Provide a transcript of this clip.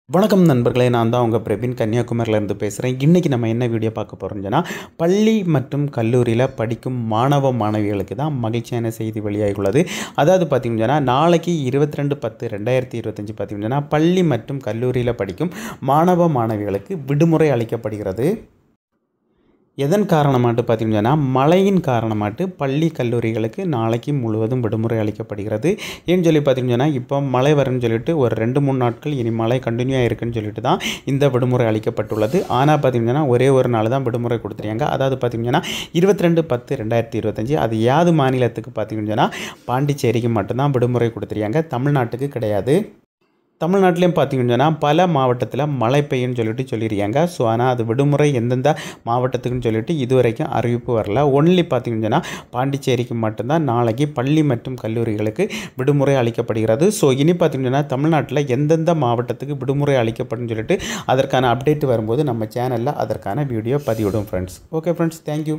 வணக்கம் நண்பர்களே, நான் தான் உங்கள் பிரவீன் கன்னியாகுமரியிலேருந்து பேசுகிறேன். இன்றைக்கி நம்ம என்ன வீடியோ பார்க்க போகிறோம்னா, பள்ளி மற்றும் கல்லூரியில் படிக்கும் மாணவிகளுக்கு தான் மகிழ்ச்சியான செய்தி வெளியாகியுள்ளது. அதாவது பார்த்திங்கன்னா, நாளைக்கு 22/10/2025 பார்த்திங்கன்னா பள்ளி மற்றும் கல்லூரியில் படிக்கும் மாணவிகளுக்கு விடுமுறை அளிக்கப்படுகிறது. எதன் காரணமாட்டு பார்த்திங்கன்னா, மழையின் காரணமாட்டு பள்ளி கல்லூரிகளுக்கு நாளைக்கு முழுவதும் விடுமுறை அளிக்கப்படுகிறது. ஏன்னு சொல்லி பார்த்திங்கன்னா, இப்போ மழை வரும்னு சொல்லிட்டு ஒரு 2-3 நாட்கள் இனி மழை கண்டினியூவாக இருக்குன்னு சொல்லிட்டு தான் இந்த விடுமுறை அளிக்கப்பட்டுள்ளது. ஆனால் பார்த்திங்கன்னா, ஒரே ஒரு நாள் தான் விடுமுறை கொடுத்துருக்காங்க. அதாவது பார்த்திங்கன்னா 22/10/2025. அது யாது மாநிலத்துக்கு பார்த்திங்கன்னா பாண்டிச்சேரிக்கு மட்டும்தான் விடுமுறை கொடுத்துருக்காங்க, தமிழ்நாட்டுக்கு கிடையாது. தமிழ்நாட்டிலையும் பார்த்திங்கன்னா பல மாவட்டத்தில் மழை பெய்யும்னு சொல்லியிருக்காங்க. ஸோ ஆனால் அது விடுமுறை எந்தெந்த மாவட்டத்துக்குன்னு சொல்லிட்டு இதுவரைக்கும் அறிவிப்பு வரல. ஒன்லி பார்த்திங்கன்னா பாண்டிச்சேரிக்கு மட்டும்தான் நாளைக்கு பள்ளி மற்றும் கல்லூரிகளுக்கு விடுமுறை அளிக்கப்படுகிறது. ஸோ இனி பார்த்திங்கன்னா தமிழ்நாட்டில் எந்தெந்த மாவட்டத்துக்கு விடுமுறை அளிக்கப்படும் சொல்லிட்டு அதற்கான அப்டேட் வரும்போது நம்ம சேனலில் அதற்கான வீடியோ பதிவிடும் ஃப்ரெண்ட்ஸ். Okay friends, thank you.